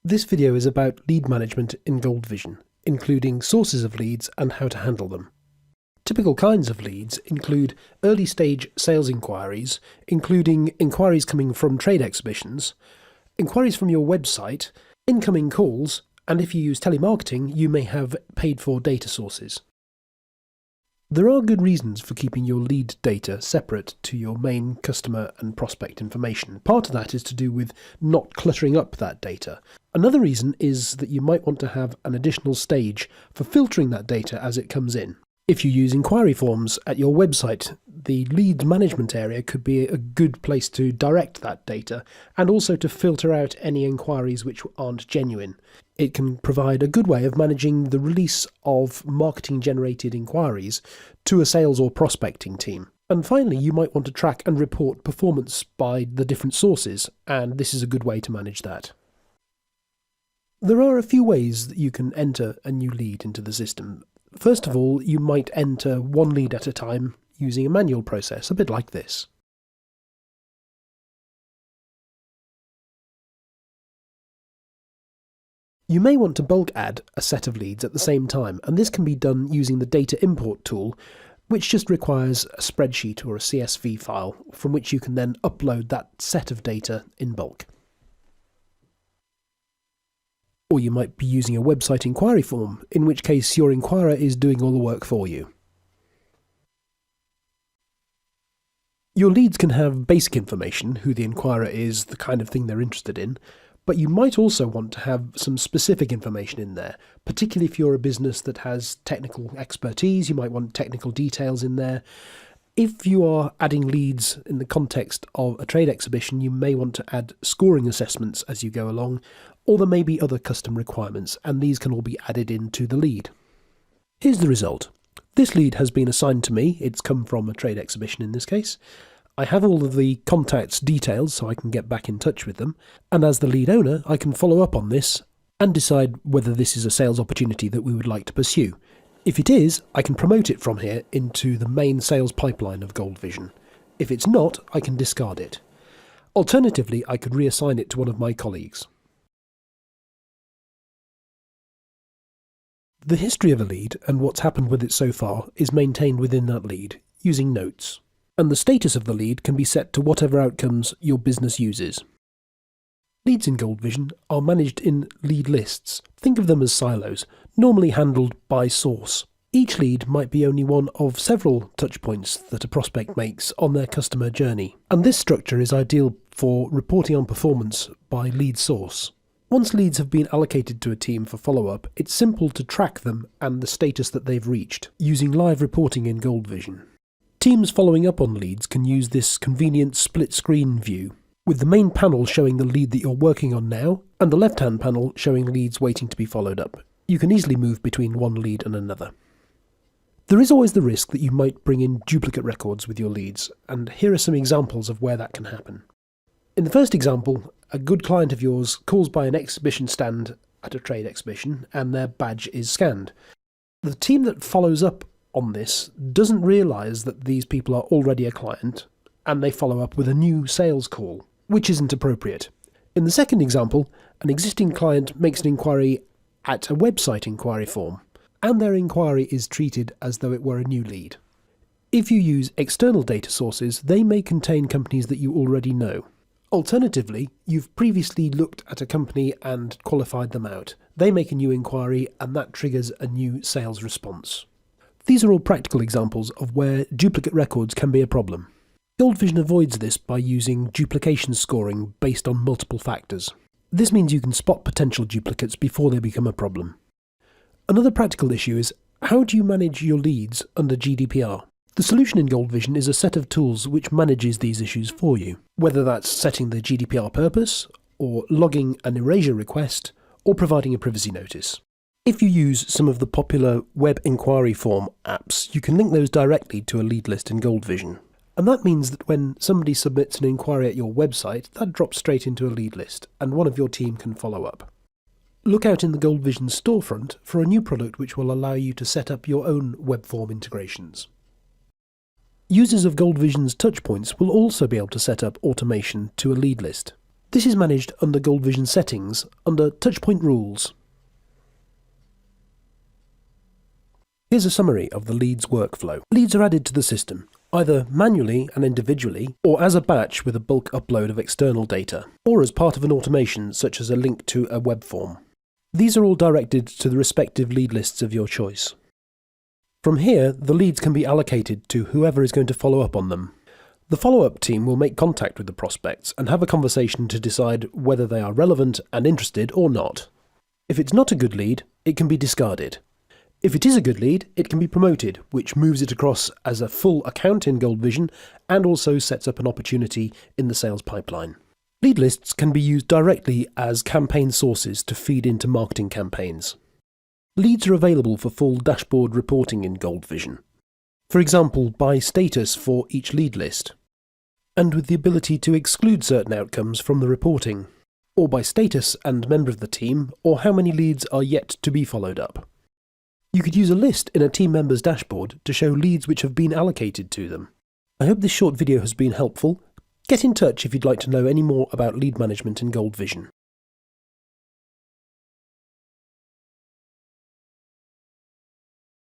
This video is about lead management in GoldVision, including sources of leads and how to handle them. Typical kinds of leads include early-stage sales inquiries, including inquiries coming from trade exhibitions, inquiries from your website, incoming calls, and if you use telemarketing, you may have paid-for data sources. There are good reasons for keeping your lead data separate to your main customer and prospect information. Part of that is to do with not cluttering up that data. Another reason is that you might want to have an additional stage for filtering that data as it comes in. If you use inquiry forms at your website, the lead management area could be a good place to direct that data and also to filter out any inquiries which aren't genuine. It can provide a good way of managing the release of marketing-generated inquiries to a sales or prospecting team. And finally, you might want to track and report performance by the different sources, and this is a good way to manage that. There are a few ways that you can enter a new lead into the system. First of all, you might enter one lead at a time using a manual process, a bit like this. You may want to bulk add a set of leads at the same time, and this can be done using the data import tool, which just requires a spreadsheet or a CSV file from which you can then upload that set of data in bulk. Or you might be using a website inquiry form, in which case your inquirer is doing all the work for you. Your leads can have basic information, who the inquirer is, the kind of thing they're interested in, but you might also want to have some specific information in there, particularly if you're a business that has technical expertise. You might want technical details in there. If you are adding leads in the context of a trade exhibition, you may want to add scoring assessments as you go along, or there may be other custom requirements, and these can all be added into the lead. Here's the result. This lead has been assigned to me. It's come from a trade exhibition in this case. I have all of the contacts' details so I can get back in touch with them, and as the lead owner, I can follow up on this and decide whether this is a sales opportunity that we would like to pursue. If it is, I can promote it from here into the main sales pipeline of GoldVision. If it's not, I can discard it. Alternatively, I could reassign it to one of my colleagues. The history of a lead and what's happened with it so far is maintained within that lead, using notes. And the status of the lead can be set to whatever outcomes your business uses. Leads in GoldVision are managed in lead lists. Think of them as silos, normally handled by source. Each lead might be only one of several touchpoints that a prospect makes on their customer journey, and this structure is ideal for reporting on performance by lead source. Once leads have been allocated to a team for follow-up, it's simple to track them and the status that they've reached, using live reporting in GoldVision. Teams following up on leads can use this convenient split-screen view, with the main panel showing the lead that you're working on now, and the left-hand panel showing leads waiting to be followed up. You can easily move between one lead and another. There is always the risk that you might bring in duplicate records with your leads, and here are some examples of where that can happen. In the first example, a good client of yours calls by an exhibition stand at a trade exhibition, and their badge is scanned. The team that follows up on this doesn't realise that these people are already a client, and they follow up with a new sales call, which isn't appropriate. In the second example, an existing client makes an inquiry at a website inquiry form, and their inquiry is treated as though it were a new lead. If you use external data sources, they may contain companies that you already know. Alternatively, you've previously looked at a company and qualified them out. They make a new inquiry, and that triggers a new sales response. These are all practical examples of where duplicate records can be a problem. GoldVision avoids this by using duplication scoring based on multiple factors. This means you can spot potential duplicates before they become a problem. Another practical issue is, how do you manage your leads under GDPR? The solution in GoldVision is a set of tools which manages these issues for you, whether that's setting the GDPR purpose, or logging an erasure request, or providing a privacy notice. If you use some of the popular web inquiry form apps, you can link those directly to a lead list in GoldVision. And that means that when somebody submits an inquiry at your website, that drops straight into a lead list, and one of your team can follow up. Look out in the GoldVision storefront for a new product which will allow you to set up your own web form integrations. Users of GoldVision's touchpoints will also be able to set up automation to a lead list. This is managed under GoldVision Settings under Touchpoint Rules. Here's a summary of the leads workflow. Leads are added to the system, either manually and individually, or as a batch with a bulk upload of external data, or as part of an automation such as a link to a web form. These are all directed to the respective lead lists of your choice. From here, the leads can be allocated to whoever is going to follow up on them. The follow-up team will make contact with the prospects and have a conversation to decide whether they are relevant and interested or not. If it's not a good lead, it can be discarded. If it is a good lead, it can be promoted, which moves it across as a full account in GoldVision and also sets up an opportunity in the sales pipeline. Lead lists can be used directly as campaign sources to feed into marketing campaigns. Leads are available for full dashboard reporting in GoldVision. For example, by status for each lead list, and with the ability to exclude certain outcomes from the reporting, or by status and member of the team, or how many leads are yet to be followed up. You could use a list in a team member's dashboard to show leads which have been allocated to them. I hope this short video has been helpful. Get in touch if you'd like to know any more about lead management in GoldVision.